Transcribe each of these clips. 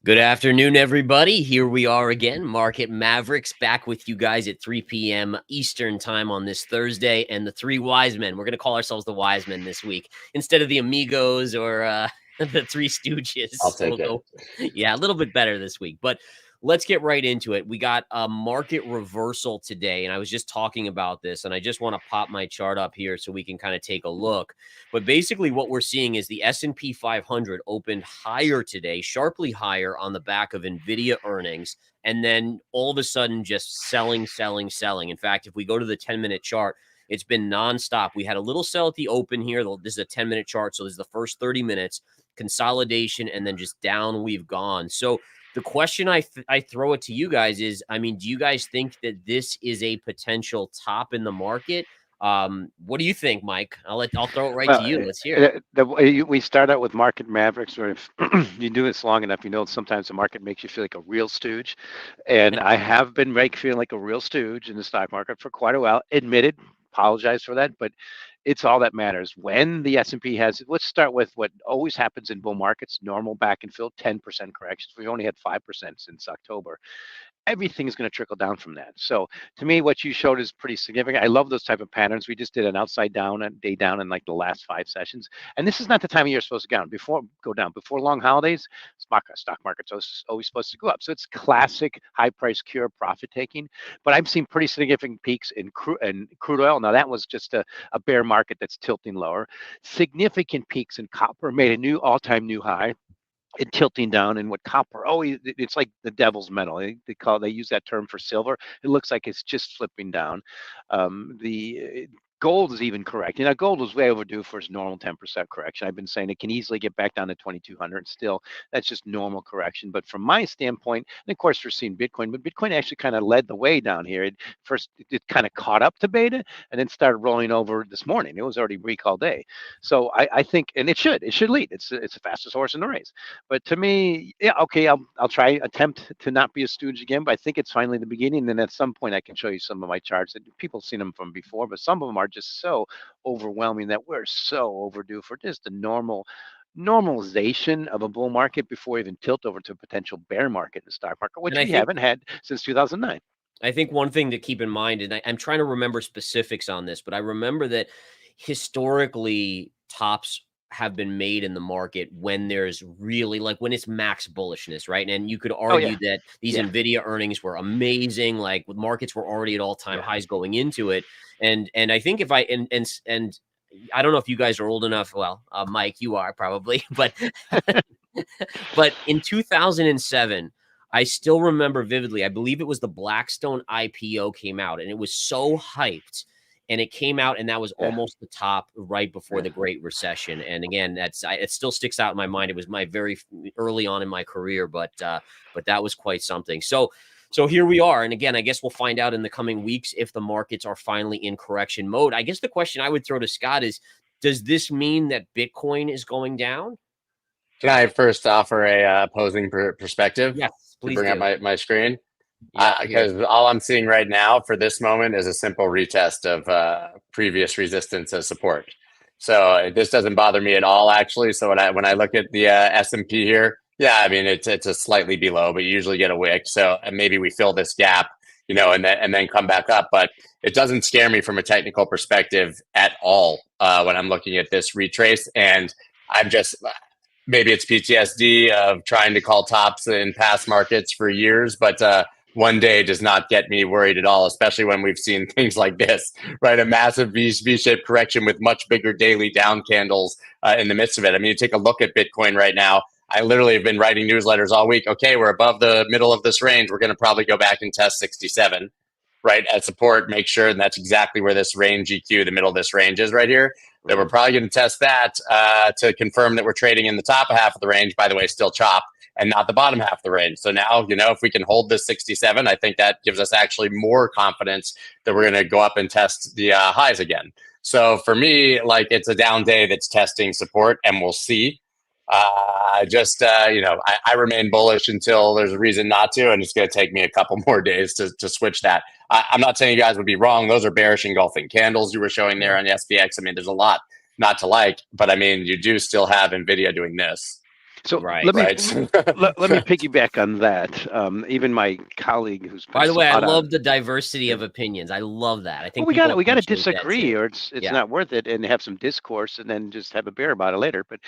Good afternoon, everybody. Here we are again, Market Mavericks, back with you guys at 3 p.m. Eastern time on this Thursday. And the three wise men, we're going to call ourselves the wise men this week instead of the amigos or the three I'll stooges. take it. Yeah, a little bit better this week. But let's get right into it. We got a market reversal today. And I was just talking about this, and I just want to pop my chart up here so we can kind of take a look. But basically what we're seeing is the S&P 500 opened higher today, sharply higher on the back of NVIDIA earnings, and then all of a sudden just selling, selling, selling. In fact, if we go to the 10-minute chart, it's been nonstop. We had a little sell at the open here. This is a 10-minute chart, so this is the first 30 minutes, consolidation, and then just down we've gone. So the question I throw it to you guys is, I mean, do you guys think that this is a potential top in the market? What do you think, Mike? I'll throw it right to you. Let's hear it. We start out with Market Mavericks, where if you do this long enough, you know sometimes the market makes you feel like a real stooge. And I have been feeling like a real stooge in the stock market for quite a while. Admitted, apologize for that, but it's all that matters. When the S&P has, let's start with what always happens in bull markets, normal back and fill, 10% corrections. We've only had 5% since October. Everything is going to trickle down from that. So to me, what you showed is pretty significant. I love those type of patterns. We just did an upside down and day down in like the last 5 sessions. And this is not the time of year supposed to go down. Before long holidays, stock market's always supposed to go up. So it's classic high price cure profit taking. But I've seen pretty significant peaks in crude oil. Now that was just a bear market that's tilting lower. Significant peaks in copper, made a new all-time new high. And tilting down, and what copper always, it's like the devil's metal. They use that term for silver. It looks like it's just flipping down. The gold is even correct. Gold was way overdue for its normal 10% correction. I've been saying it can easily get back down to 2,200. Still, that's just normal correction. But from my standpoint, and of course we're seeing Bitcoin, but Bitcoin actually kind of led the way down here. It kind of caught up to beta and then started rolling over this morning. It was already weak all day. So I think, and it should lead. It's the fastest horse in the race. But to me, yeah, okay, I'll attempt to not be a stooge again. But I think it's finally the beginning. And at some point, I can show you some of my charts that people have seen them from before, but some of them are just so overwhelming that we're so overdue for just the normalization of a bull market before we even tilt over to a potential bear market in the stock market, which we haven't had since 2009. I think one thing to keep in mind, and I'm trying to remember specifics on this, but I remember that historically tops have been made in the market when there's really, like, when it's max bullishness, right? And you could argue that these NVIDIA earnings were amazing, like markets were already at all-time highs going into it. And I think if I I don't know if you guys are old enough. Well, Mike, you are probably, but but in 2007, I still remember vividly. I believe it was the Blackstone IPO came out, and it was so hyped. And it came out, and that was almost the top right before the Great Recession. And again, it still sticks out in my mind. It was my very early on in my career, but that was quite something. So here we are. And again, I guess we'll find out in the coming weeks if the markets are finally in correction mode. I guess the question I would throw to Scott is, does this mean that Bitcoin is going down? Can I first offer a opposing perspective? Yes, please to bring do. up my screen? Because all I'm seeing right now for this moment is a simple retest of previous resistance as support. So this doesn't bother me at all, actually. So when I look at the S&P here, yeah, I mean it's a slightly below, but you usually get a wick. So maybe we fill this gap, and then come back up. But it doesn't scare me from a technical perspective at all when I'm looking at this retrace. And I'm just, maybe it's PTSD of trying to call tops in past markets for years, but one day does not get me worried at all, especially when we've seen things like this, right? A massive V-shaped correction with much bigger daily down candles in the midst of it. I mean, you take a look at Bitcoin right now. I literally have been writing newsletters all week. Okay, we're above the middle of this range. We're going to probably go back and test 67, right, at support. Make sure, and that's exactly where this range GQ, the middle of this range is right here. That we're probably going to test that to confirm that we're trading in the top half of the range, by the way, still chop, and not the bottom half of the range. So now, if we can hold this 67, I think that gives us actually more confidence that we're going to go up and test the highs again. So for me, like, it's a down day that's testing support, and we'll see. I remain bullish until there's a reason not to, and it's going to take me a couple more days to switch that. I'm not saying you guys would be wrong. Those are bearish engulfing candles you were showing there on the SPX. I mean, there's a lot not to like, but I mean, you do still have NVIDIA doing this. So Right. let me Right. let me piggyback on that. Even my colleague who's been By the way, I spot on. love the diversity of opinions. I love that. I Well, think people we got to appreciate that disagree, too. or it's Yeah. not worth it, and have some discourse, and then just have a beer about it later. But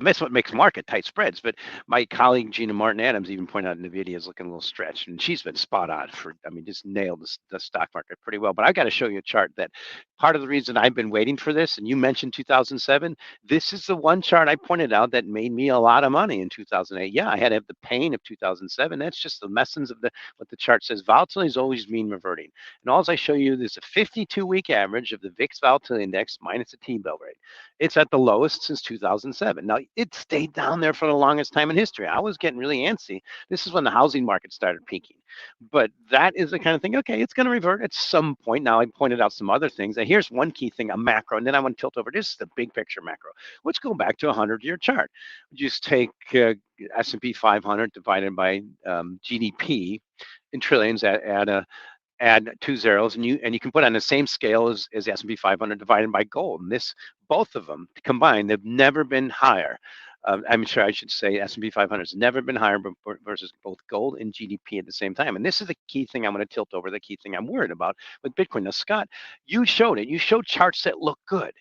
that's what makes market tight spreads. But my colleague Gina Martin Adams even pointed out Nvidia is looking a little stretched, and she's been spot on for. I mean, just nailed the stock market pretty well. But I've got to show you a chart that part of the reason I've been waiting for this, and you mentioned 2007. This is the one chart I pointed out that made me a lot of money in 2008. Yeah, I had to have the pain of 2007. That's just the lessons of what the chart says. Volatility is always mean reverting. And all I show you is a 52-week average of the VIX Volatility Index minus the T-bill rate. It's at the lowest since 2007. Now, it stayed down there for the longest time in history. I was getting really antsy. This is when the housing market started peaking. But that is the kind of thing, okay, it's going to revert at some point. Now, I pointed out some other things. And here's one key thing, a macro, and then I want to tilt over. This is the big picture macro. Let's go back to a 100-year chart. Just take S&P 500 divided by GDP in trillions add 2 zeros, and you can put on the same scale as S&P 500 divided by gold. And both of them combined, they've never been higher. I'm sure I should say S&P 500 has never been higher versus both gold and GDP at the same time. And this is the key thing I'm going to tilt over, the key thing I'm worried about with Bitcoin. Now, Scott, you showed it. You showed charts that look good.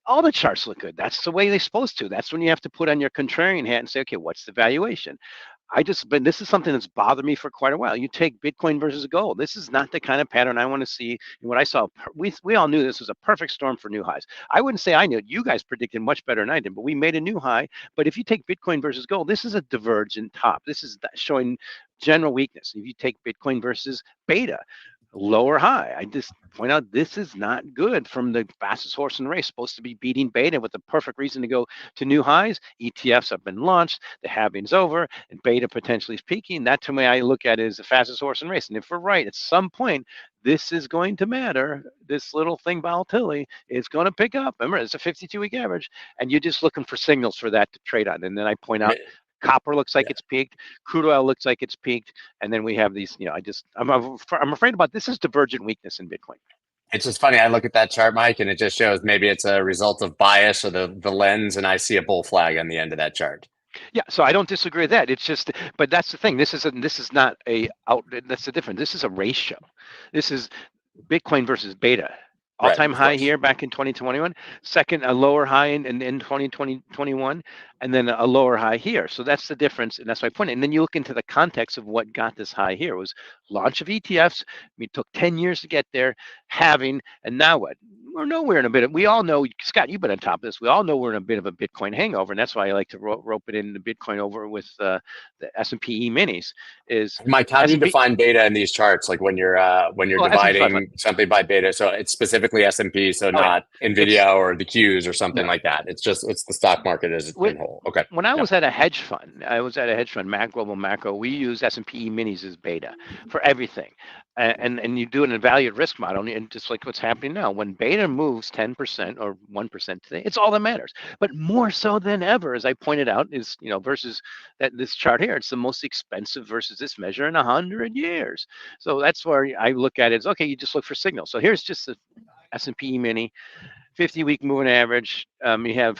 All the charts look good. That's the way they're supposed to. That's when you have to put on your contrarian hat and say, okay, what's the valuation? But this is something that's bothered me for quite a while. You take Bitcoin versus gold. This is not the kind of pattern I want to see. And what I saw, we all knew this was a perfect storm for new highs. I wouldn't say I knew it. You guys predicted much better than I did, but we made a new high. But if you take Bitcoin versus gold, this is a divergent top. This is showing general weakness. If you take Bitcoin versus beta, lower high. I just point out this is not good from the fastest horse in the race, supposed to be beating beta with the perfect reason to go to new highs. ETFs have been launched, the halving's over, and beta potentially is peaking. That to me, I look at it as the fastest horse in the race. And if we're right, at some point, this is going to matter. This little thing, volatility, is going to pick up. Remember, it's a 52-week average, and you're just looking for signals for that to trade on. And then I point out, copper looks like it's peaked. Crude oil looks like it's peaked. And then we have these, I'm afraid about this is divergent weakness in Bitcoin. It's just funny. I look at that chart, Mike, and it just shows maybe it's a result of bias or the lens, and I see a bull flag on the end of that chart. Yeah, so I don't disagree with that. It's just, but that's the thing. This is not that's the difference. This is a ratio. This is Bitcoin versus beta. All-time high here back in 2021, second a lower high in 2021, and then a lower high here. So that's the difference, and that's my point. And then you look into the context of what got this high here. It was launch of ETFs. It took 10 years to get there, halving, and now what? We're nowhere in a bit of, we all know, Scott, you've been on top of this. We all know we're in a bit of a Bitcoin hangover, and that's why I like to rope it in the Bitcoin over with the S&P minis. Is Mike, how do you define beta in these charts? Like when you're dividing something by beta, so it's specifically S&P, so not Nvidia or the Qs or something like that. It's the stock market as a whole. Okay. When I was at a hedge fund, Global Macro. We use S&P minis as beta for everything, and you do an evaluate risk model, and just like what's happening now, when beta moves 10% or 1% today, it's all that matters. But more so than ever, as I pointed out, is versus this chart here, it's the most expensive versus this measure in 100 years. So that's where I look at it as, okay, you just look for signals. So here's just the S&P mini, 50-week moving average. You have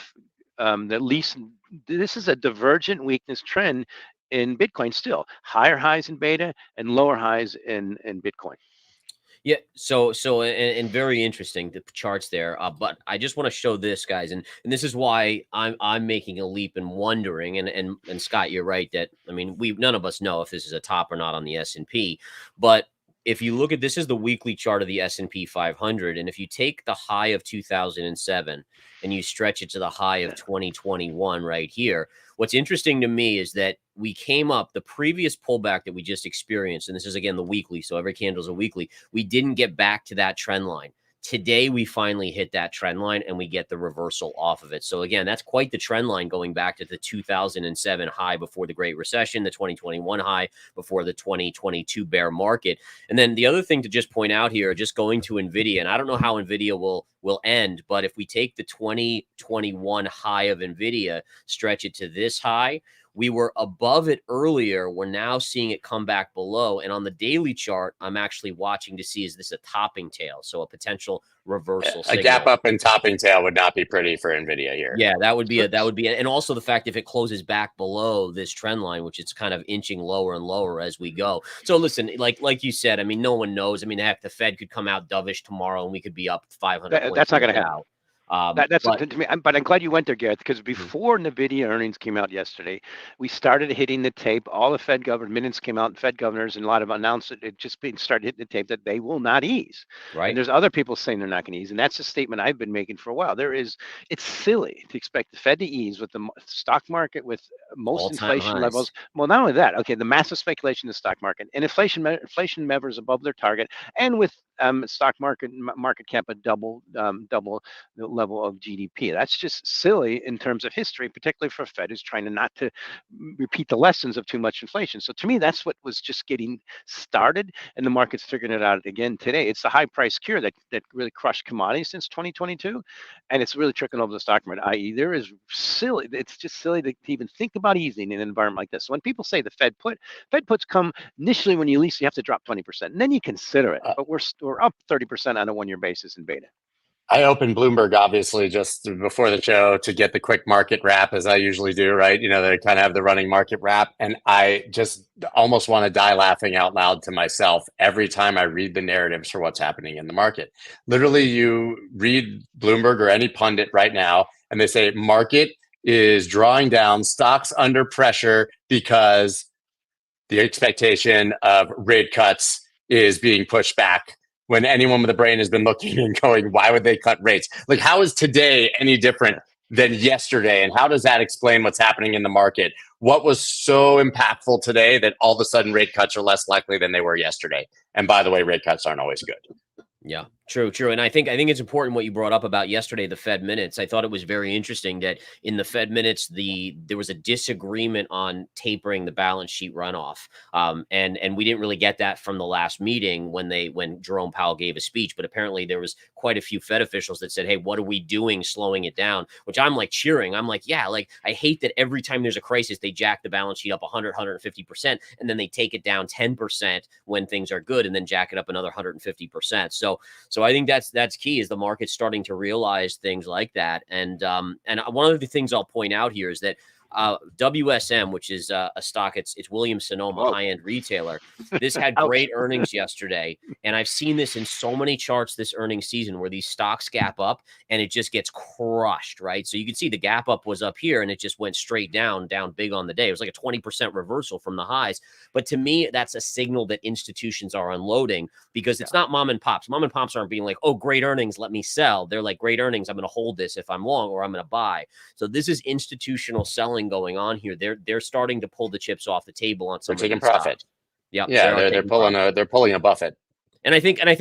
at least, this is a divergent weakness trend in Bitcoin still. Higher highs in beta and lower highs in Bitcoin. Yeah, so and very interesting, the charts there. But I just want to show this, guys, and this is why I'm making a leap and wondering. And Scott, you're right that, I mean, none of us know if this is a top or not on the S&P, but if you look at, this is the weekly chart of the S&P 500, and if you take the high of 2007 and you stretch it to the high of 2021 right here, what's interesting to me is that we came up, the previous pullback that we just experienced, and this is again the weekly, so every candle is a weekly, we didn't get back to that trend line. Today, we finally hit that trend line and we get the reversal off of it. So again, that's quite the trend line going back to the 2007 high before the Great Recession, the 2021 high before the 2022 bear market. And then the other thing to just point out here, just going to NVIDIA, and I don't know how NVIDIA will end, but if we take the 2021 high of NVIDIA, stretch it to this high, We were above it earlier. We're now seeing it come back below. And on the daily chart, I'm actually watching to see, is this a topping tail? So a potential reversal A signal. gap up and topping tail would not be pretty for NVIDIA here. Yeah, that would be and also the fact if it closes back below this trend line, which it's kind of inching lower and lower as we go. So listen, like you said, I mean, no one knows. I mean, heck, the Fed could come out dovish tomorrow and we could be up 500 points. That's not going to happen. That's but, to me. But I'm glad you went there, Gareth, because before NVIDIA earnings came out yesterday, we started hitting the tape. All the Fed governor minutes came out, and Fed governors and a lot of announced it just started hitting the tape that they will not ease. right. And there's other people saying they're not going to ease, and that's a statement I've been making for a while. It's silly to expect the Fed to ease with the stock market with most all-time inflation highs. levels. Well, not only that, okay, the massive speculation in the stock market and inflation measures above their target, and with stock market cap a double the level of GDP. That's just silly in terms of history, particularly for Fed who's trying to not to repeat the lessons of too much inflation. So to me, that's what was just getting started, and the market's figuring it out again today. It's the high price cure that really crushed commodities since 2022, and it's really trickling over the stock market. I.e., it's just silly to even think about easing in an environment like this. So when people say the Fed puts come initially when you least you have to drop 20%, and then you consider it. But we're up 30% on a 1-year basis in beta. I opened Bloomberg obviously just before the show to get the quick market wrap, as I usually do, right? You know, they kind of have the running market wrap, and I just almost want to die laughing out loud to myself every time I read the narratives for what's happening in the market. Literally, you read Bloomberg or any pundit right now, and they say market is drawing down, stocks under pressure because the expectation of rate cuts is being pushed back, when anyone with a brain has been looking and going, why would they cut rates? Like, how is today any different than yesterday? And how does that explain what's happening in the market? What was so impactful today that all of a sudden rate cuts are less likely than they were yesterday? And by the way, rate cuts aren't always good. Yeah, true. And I think it's important what you brought up about yesterday, the Fed minutes. I thought it was very interesting that in the Fed minutes, there was a disagreement on tapering the balance sheet runoff. And we didn't really get that from the last meeting when Jerome Powell gave a speech, but apparently there was quite a few Fed officials that said, hey, what are we doing slowing it down? Which I'm like cheering. I'm like, yeah, like I hate that every time there's a crisis, they jack the balance sheet up 150%, and then they take it down 10% when things are good and then jack it up another 150%. So I think that's key, is the market's starting to realize things like that. And one of the things I'll point out here is that WSM, which is a stock, it's Williams Sonoma, high-end retailer. This had great earnings yesterday, and I've seen this in so many charts this earnings season where these stocks gap up and it just gets crushed, right? So you can see the gap up was up here and it just went straight down big on the day. It was like a 20% reversal from the highs. But to me, that's a signal that institutions are unloading, because it's not mom and pops. Mom and pops aren't being like, oh, great earnings, let me sell. They're like, great earnings, I'm going to hold this if I'm long, or I'm going to buy. So this is institutional selling going on here. They're starting to pull the chips off the table on some. They're taking profit. Yeah, they're pulling a Buffett. And I think they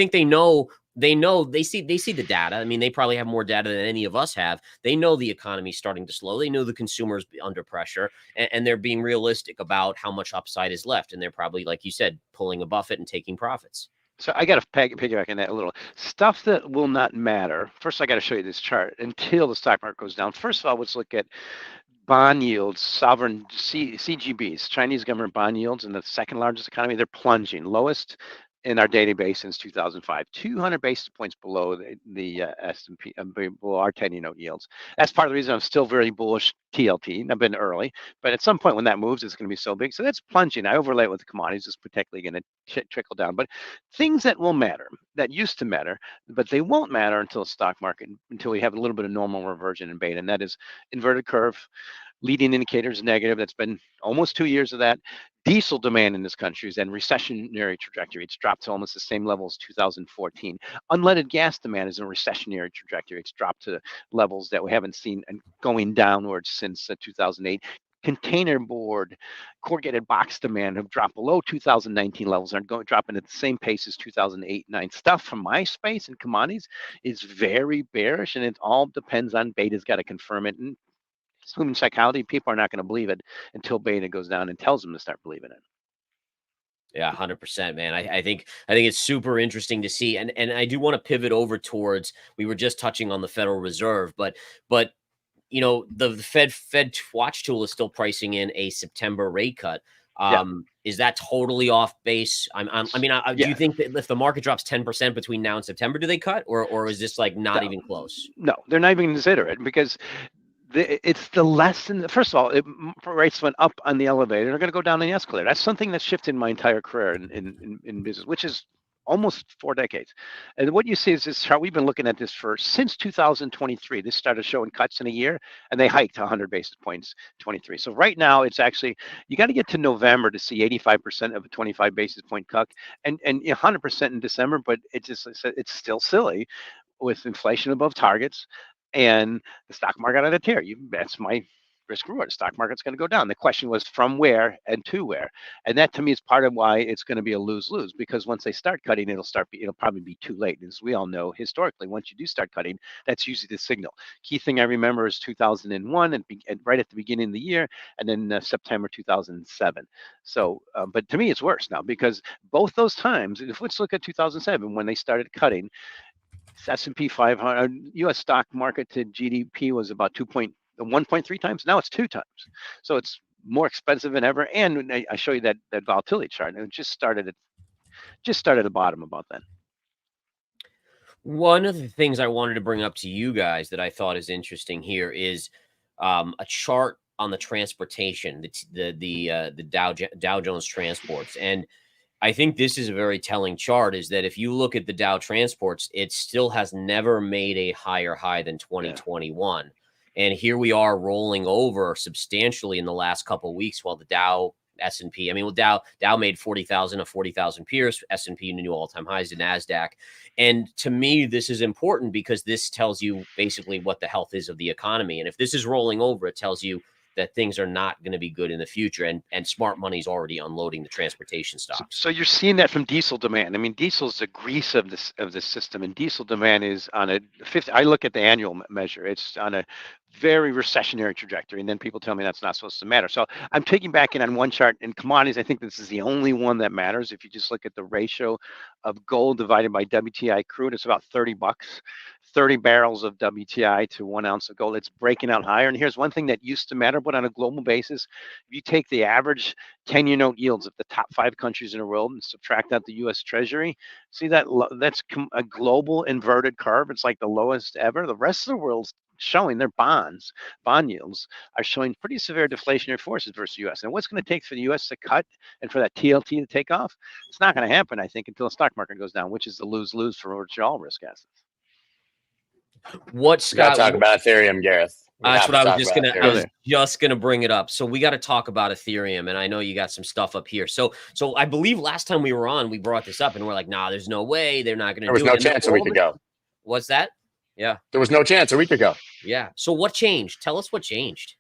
see the data. I mean, they probably have more data than any of us have. They know the economy's starting to slow. They know the consumer's under pressure, and they're being realistic about how much upside is left. And they're probably, like you said, pulling a Buffett and taking profits. So I got to piggyback on that a little. Stuff that will not matter. First, I got to show you this chart until the stock market goes down. First of all, let's look at bond yields, sovereign CGBs, Chinese government bond yields in the second largest economy. They're plunging, lowest in our database since 2005, 200 basis points below the S&P, below our 10-year note yields. That's part of the reason I'm still very bullish TLT. I've been early, but at some point when that moves, it's going to be so big. So that's plunging. I overlay it with the commodities. It's particularly going to trickle down. But things that will matter, that used to matter, but they won't matter until the stock market, until we have a little bit of normal reversion in beta, and that is inverted curve. Leading indicators negative. That's been almost 2 years of that. Diesel demand in this country is in recessionary trajectory. It's dropped to almost the same level as 2014. Unleaded gas demand is in a recessionary trajectory. It's dropped to levels that we haven't seen and going downwards since 2008. Container board, corrugated box demand have dropped below 2019 levels, are dropping at the same pace as 2008-9. Stuff from my space and commodities is very bearish, and it all depends on beta's got to confirm it. And human psychology, people are not going to believe it until beta goes down and tells them to start believing it. Yeah, 100%, man. I think it's super interesting to see. And I do want to pivot over towards, we were just touching on the Federal Reserve, but you know, the Fed watch tool is still pricing in a September rate cut. Is that totally off base? Do you think that if the market drops 10% between now and September, do they cut, or is this like not even close? No, they're not even consider it, because it's the lesson. First of all, rates went up on the elevator. They're going to go down on the escalator. That's something that's shifted my entire career in business, which is almost 4 decades. And what you see is this chart. We've been looking at this since 2023. This started showing cuts in a year, and they hiked 100 basis points 23. So right now, it's actually, you got to get to November to see 85% of a 25 basis point cut, and 100% in December. But it's still silly with inflation above targets and the stock market on a tear. That's my risk reward. The stock market's going to go down. The question was from where and to where, and that to me is part of why it's going to be a lose-lose, because once they start cutting, it'll probably be too late. As we all know, historically, once you do start cutting, that's usually the signal. Key thing I remember is 2001 and right at the beginning of the year, and then September 2007. So, but to me, it's worse now, because both those times, let's look at 2007 when they started cutting. S&P 500 U.S. stock market to GDP was about 1.3 times. Now it's 2 times. So it's more expensive than ever. And I show you that volatility chart, and it just started at the bottom about then. One of the things I wanted to bring up to you guys that I thought is interesting here is a chart on the transportation, the Dow Jones transports. And I think this is a very telling chart, is that if you look at the Dow transports, it still has never made a higher high than 2021. And here we are rolling over substantially in the last couple of weeks, while the Dow, S&P, Dow made 40,000 of 40,000 peers, S&P new all-time highs, the NASDAQ. And to me, this is important because this tells you basically what the health is of the economy. And if this is rolling over, it tells you that things are not going to be good in the future, and smart money's already unloading the transportation stocks. So you're seeing that from diesel demand. Diesel is the grease of this system, and diesel demand is on a 50. I look at the annual measure; it's on a very recessionary trajectory, and then people tell me that's not supposed to matter. So I'm taking back in on one chart in commodities. I think this is the only one that matters. If you just look at the ratio of gold divided by WTI crude, it's about $30. 30 barrels of WTI to 1 ounce of gold. It's breaking out higher. And here's one thing that used to matter, but on a global basis, if you take the average 10-year note yields of the top 5 countries in the world and subtract out the U.S. Treasury, see that's a global inverted curve. It's like the lowest ever. The rest of the world's showing their bond yields are showing pretty severe deflationary forces versus the U.S. And what's going to take for the U.S. to cut and for that TLT to take off? It's not going to happen, I think, until the stock market goes down, which is the lose-lose for all risk assets. What, Scott? We gotta talk about Ethereum, Gareth. That's what I was just gonna bring it up. So we got to talk about Ethereum, and I know you got some stuff up here. So I believe last time we were on, we brought this up, and we're like, nah, there's no way they're not gonna. There was no chance a week ago. What's that? Yeah, there was no chance a week ago. Yeah. So what changed? Tell us what changed.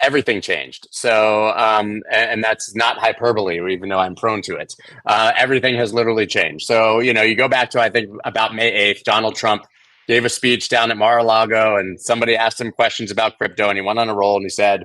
Everything changed. So, and that's not hyperbole, even though I'm prone to it. Everything has literally changed. So, you go back to, I think, about May 8th, Donald Trump gave a speech down at Mar-a-Lago, and somebody asked him questions about crypto, and he went on a roll, and he said,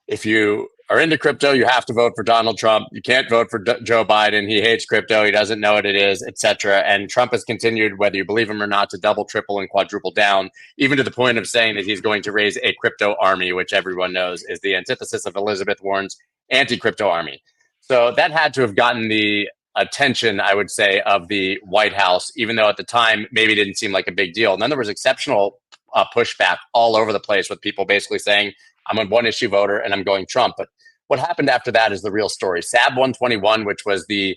if you are into crypto, you have to vote for Donald Trump. You can't vote for Joe Biden. He hates crypto. He doesn't know what it is, etc. And Trump has continued, whether you believe him or not, to double, triple, and quadruple down, even to the point of saying that he's going to raise a crypto army, which everyone knows is the antithesis of Elizabeth Warren's anti-crypto army. So that had to have gotten the attention, I would say, of the White House, even though at the time maybe it didn't seem like a big deal. And then there was exceptional pushback all over the place with people basically saying, I'm a one issue voter and I'm going Trump. But what happened after that is the real story. SAB 121, which was the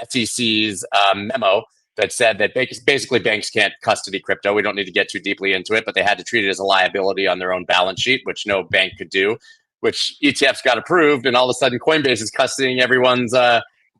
SEC's memo that said that basically banks can't custody crypto. We don't need to get too deeply into it, but they had to treat it as a liability on their own balance sheet, which no bank could do, which ETFs got approved. And all of a sudden Coinbase is custodying everyone's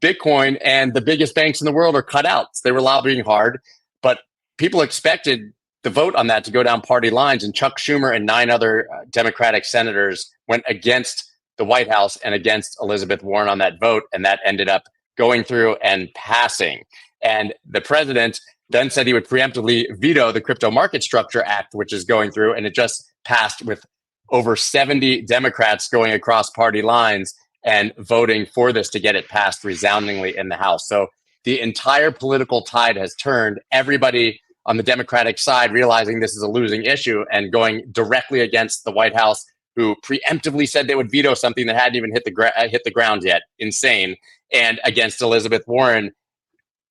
Bitcoin, and the biggest banks in the world are cut out. They were lobbying hard, but people expected the vote on that to go down party lines, and Chuck Schumer and 9 other Democratic senators went against the White House and against Elizabeth Warren on that vote, and that ended up going through and passing. And the president then said he would preemptively veto the Crypto Market Structure Act, which is going through, and it just passed with over 70 Democrats going across party lines and voting for this to get it passed resoundingly in the House. So the entire political tide has turned. Everybody on the Democratic side realizing this is a losing issue and going directly against the White House, who preemptively said they would veto something that hadn't even hit the ground yet. Insane. And against Elizabeth Warren.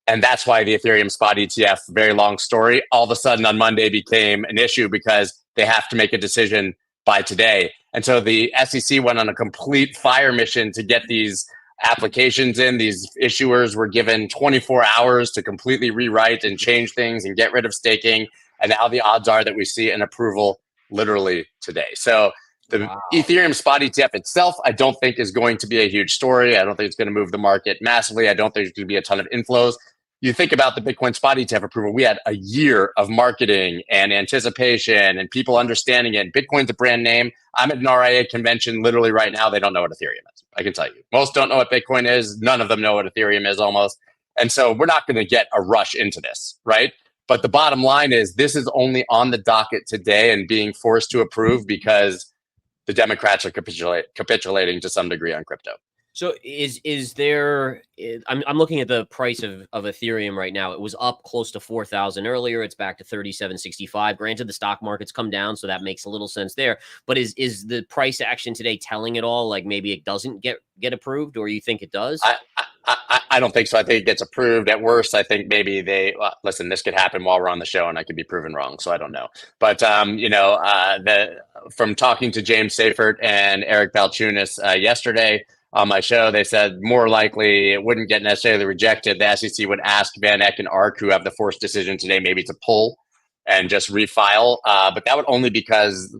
And that's why the Ethereum spot ETF, very long story, all of a sudden on Monday became an issue because they have to make a decision by today. And so the SEC went on a complete fire mission to get these applications in. These issuers were given 24 hours to completely rewrite and change things and get rid of staking. And now the odds are that we see an approval literally today. So the Ethereum spot ETF itself, I don't think is going to be a huge story. I don't think it's going to move the market massively. I don't think there's going to be a ton of inflows. You think about the Bitcoin spot ETF approval, we had a year of marketing and anticipation and people understanding it. Bitcoin's a brand name. I'm at an RIA convention literally right now. They don't know what Ethereum is. I can tell you. Most don't know what Bitcoin is. None of them know what Ethereum is almost. And so we're not going to get a rush into this, right? But the bottom line is this is only on the docket today and being forced to approve because the Democrats are capitulating to some degree on crypto. So is there? I'm looking at the price of Ethereum right now. It was up close to 4,000 earlier. It's back to 37.65. Granted, the stock market's come down, so that makes a little sense there. But is the price action today telling it all? Like maybe it doesn't get approved, or you think it does? I don't think so. I think it gets approved. At worst, I think maybe listen. This could happen while we're on the show, and I could be proven wrong. So I don't know. But from talking to James Seyffert and Eric Balchunas yesterday on my show, they said more likely it wouldn't get necessarily rejected. The SEC would ask Van Eck and ARK, who have the forced decision today, maybe to pull and just refile. But that would only be because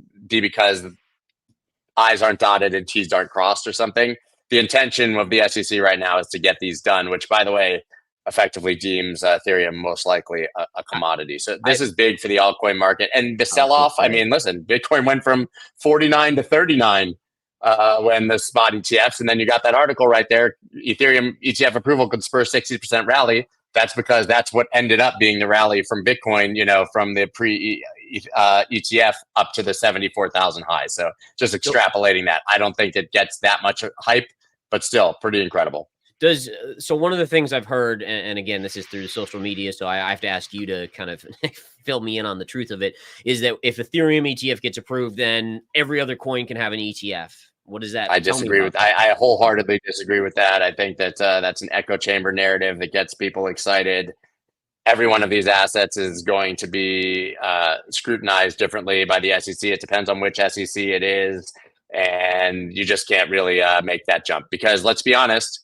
I's aren't dotted and T's aren't crossed or something. The intention of the SEC right now is to get these done, which, by the way, effectively deems Ethereum most likely a commodity. So this is big for the altcoin market. And the sell-off, I mean, listen, Bitcoin went from 49 to 39 when the spot ETFs, and then you got that article right there, Ethereum ETF approval could spur 60% rally. That's because that's what ended up being the rally from Bitcoin, from the ETF up to the 74,000 high. So just extrapolating that. I don't think it gets that much hype, but still pretty incredible. So one of the things I've heard, and again, this is through the social media, so I have to ask you to kind of fill me in on the truth of it, is that if Ethereum ETF gets approved, then every other coin can have an ETF. What is that? I disagree with. I wholeheartedly disagree with that. I think that that's an echo chamber narrative that gets people excited. Every one of these assets is going to be scrutinized differently by the SEC. It depends on which SEC it is, and you just can't really make that jump because let's be honest.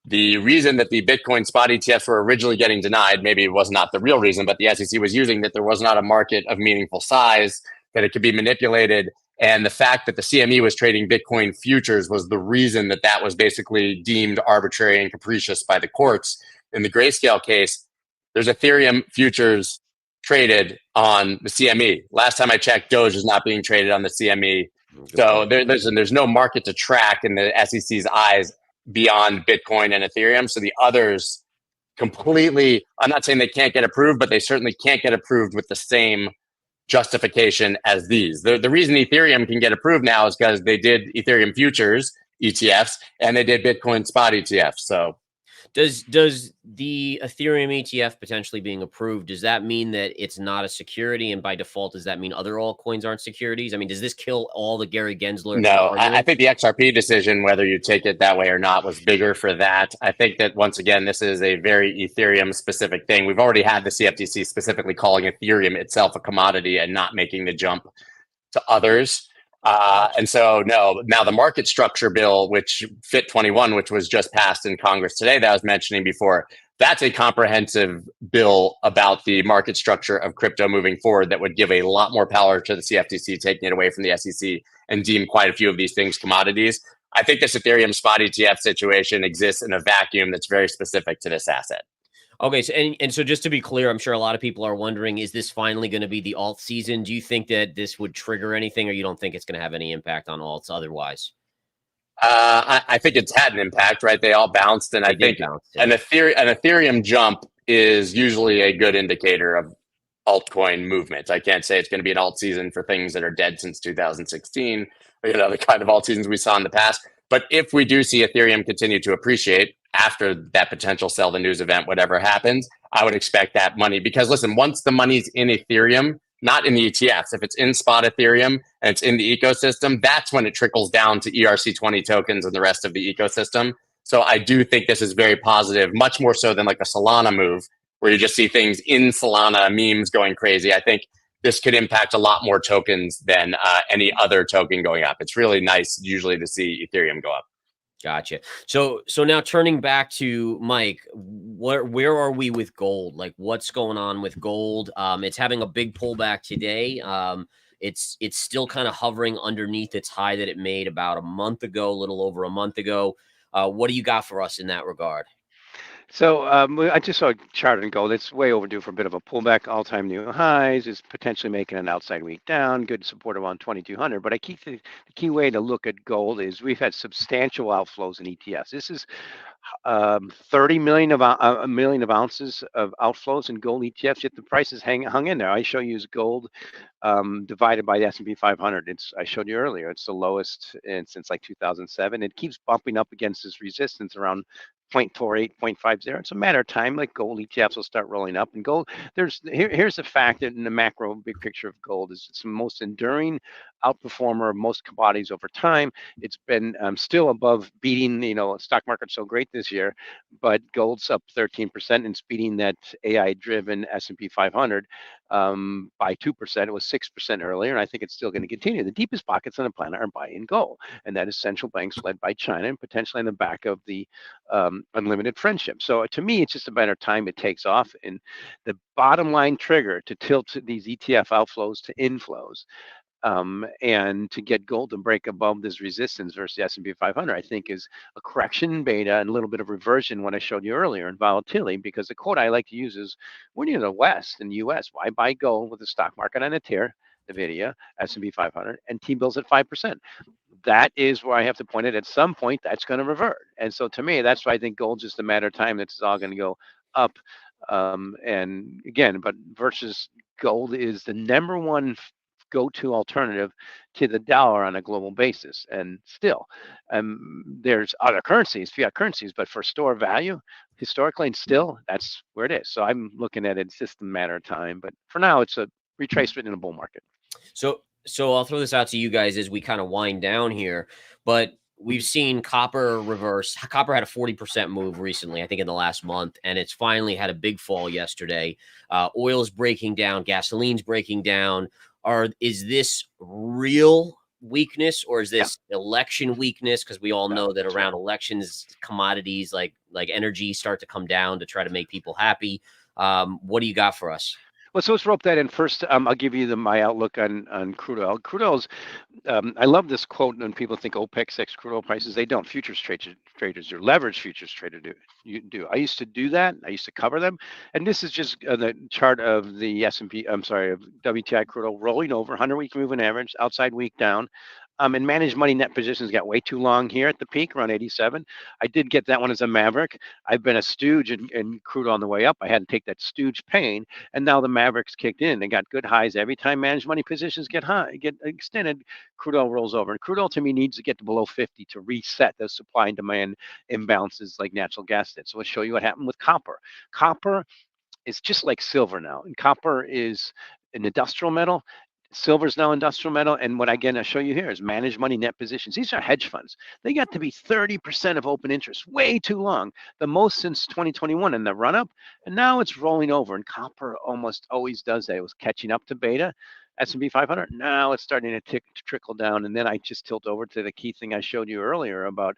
The reason that the Bitcoin spot ETFs were originally getting denied, maybe it was not the real reason, but the SEC was using that there was not a market of meaningful size, that it could be manipulated. And the fact that the CME was trading Bitcoin futures was the reason that that was basically deemed arbitrary and capricious by the courts. In the Grayscale case, there's Ethereum futures traded on the CME. Last time I checked, Doge is not being traded on the CME. So there's no market to track in the SEC's eyes beyond Bitcoin and Ethereum. So the others completely, I'm not saying they can't get approved, but they certainly can't get approved with the same justification as these. The reason Ethereum can get approved now is because they did Ethereum futures ETFs and they did Bitcoin spot ETFs. So does the Ethereum ETF potentially being approved, does that mean that it's not a security? And by default, does that mean other altcoins aren't securities? I mean, does this kill all the Gary Gensler? No, I think the XRP decision, whether you take it that way or not, was bigger for that. I think that once again, this is a very Ethereum specific thing. We've already had the CFTC specifically calling Ethereum itself a commodity and not making the jump to others. And so, no, now the market structure bill, which FIT 21, which was just passed in Congress today that I was mentioning before, that's a comprehensive bill about the market structure of crypto moving forward that would give a lot more power to the CFTC, taking it away from the SEC and deem quite a few of these things commodities. I think this Ethereum spot ETF situation exists in a vacuum that's very specific to this asset. Okay, so and so just to be clear, I'm sure a lot of people are wondering, is this finally going to be the alt season? Do you think that this would trigger anything, or you don't think it's going to have any impact on alts otherwise? I think it's had an impact, right? They all bounced, and I think an Ethereum jump is usually a good indicator of altcoin movement. I can't say it's going to be an alt season for things that are dead since 2016, the kind of alt seasons we saw in the past. But if we do see Ethereum continue to appreciate after that potential sell the news event, whatever happens, I would expect that money, because listen, once the money's in Ethereum, not in the ETFs, if it's in spot Ethereum and it's in the ecosystem, that's when it trickles down to ERC20 tokens and the rest of the ecosystem. So I do think this is very positive, much more so than like a Solana move, where you just see things in Solana, memes going crazy. I think this could impact a lot more tokens than any other token going up. It's really nice usually to see Ethereum go up. Gotcha. So now turning back to Mike, where are we with gold? Like, what's going on with gold? It's having a big pullback today. It's still kind of hovering underneath its high that it made about a month ago, a little over a month ago. What do you got for us in that regard? So I just saw a chart on gold. It's way overdue for a bit of a pullback. All-time new highs is potentially making an outside week down. Good support around 2,200. But the key way to look at gold is we've had substantial outflows in ETFs. This is 30 million of a million of ounces of outflows in gold ETFs. Yet the prices hung in there. I show you is gold divided by the S&P 500. I showed you earlier. It's the lowest since like 2007. It keeps bumping up against this resistance around 0.48, 0.50. It's a matter of time. Like gold ETFs will start rolling up, and gold. Here's the fact that in the macro big picture of gold is it's the most enduring outperformer of most commodities over time. It's been still above beating. Stock market's so great this year, but gold's up 13% and it's beating that AI-driven S&P 500 by 2%. It was 6% earlier, and I think it's still going to continue. The deepest pockets on the planet are buying gold, and that is central banks led by China, and potentially in the back of the unlimited friendship. So to me, it's just a matter of time it takes off. And the bottom line trigger to tilt these ETF outflows to inflows and to get gold to break above this resistance versus the S&P 500, I think is a correction in beta and a little bit of reversion, what I showed you earlier in volatility, because the quote I like to use is, when you're in the West, in the US, why buy gold with the stock market on a tear, NVIDIA, S&P 500, and T-bills at 5%? That is where I have to point it. At some point, that's going to revert. And so to me, that's why I think gold's just a matter of time. That's all going to go up. And again, but versus gold is the number one go-to alternative to the dollar on a global basis. And still, there's other currencies, fiat currencies, but for store value, historically and still, that's where it is. So I'm looking at it, it's just a matter of time. But for now, it's a retracement in a bull market. So I'll throw this out to you guys as we kind of wind down here, but we've seen copper reverse. Copper had a 40% move recently, I think in the last month, and it's finally had a big fall yesterday. Oil's breaking down, gasoline's breaking down. Is this real weakness, or is this election weakness? Because we all know that around elections, commodities like energy start to come down to try to make people happy. What do you got for us? Well, so let's rope that in first. I'll give you my outlook on crude oil. Crude oil's, I love this quote when people think OPEC 6 crude oil prices. They don't. Futures traders or leverage futures traders do. I used to do that. I used to cover them. And this is just the chart of the S&P, of WTI crude oil rolling over, 100-week moving average, outside week down. And managed money net positions got way too long here at the peak, around 87. I did get that one as a Maverick. I've been a stooge in crude on the way up. I had to take that stooge pain, and now the Mavericks kicked in. They got good highs every time managed money positions get extended. Crude oil rolls over, and crude oil to me needs to get to below 50 to reset those supply and demand imbalances like natural gas did. So I'll show you what happened with copper. Copper is just like silver now, and copper is an industrial metal. Silver is now industrial metal, and what I show you here is managed money net positions. These are hedge funds. They got to be 30% of open interest, way too long, the most since 2021 in the run up, and now it's rolling over. And copper almost always does that. It was catching up to beta, S&P 500. Now it's starting to trickle down, and then I just tilt over to the key thing I showed you earlier about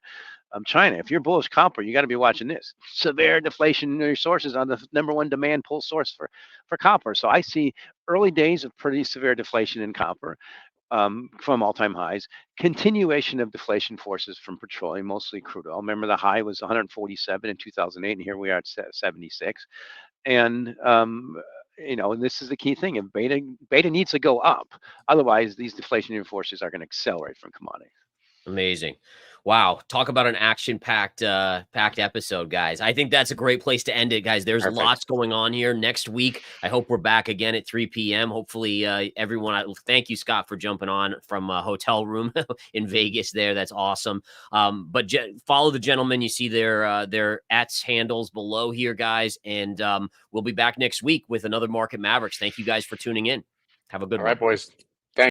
China. If you're bullish copper, you got to be watching this. Severe deflationary sources on the number one demand pull source for copper. So I see early days of pretty severe deflation in copper from all-time highs. Continuation of deflation forces from petroleum, mostly crude oil. Remember, the high was 147 in 2008, and here we are at 76. And and this is the key thing. If beta needs to go up, otherwise these deflationary forces are going to accelerate from commodities. Amazing. Wow. Talk about an action-packed packed episode, guys. I think that's a great place to end it, guys. There's Perfect. lots going on here next week. I hope we're back again at 3 p.m. Hopefully, everyone, thank you, Scott, for jumping on from a hotel room in Vegas there. That's awesome. But follow the gentlemen. You see their @ handles below here, guys. And we'll be back next week with another Market Mavericks. Thank you guys for tuning in. Have a good one. All right, boys.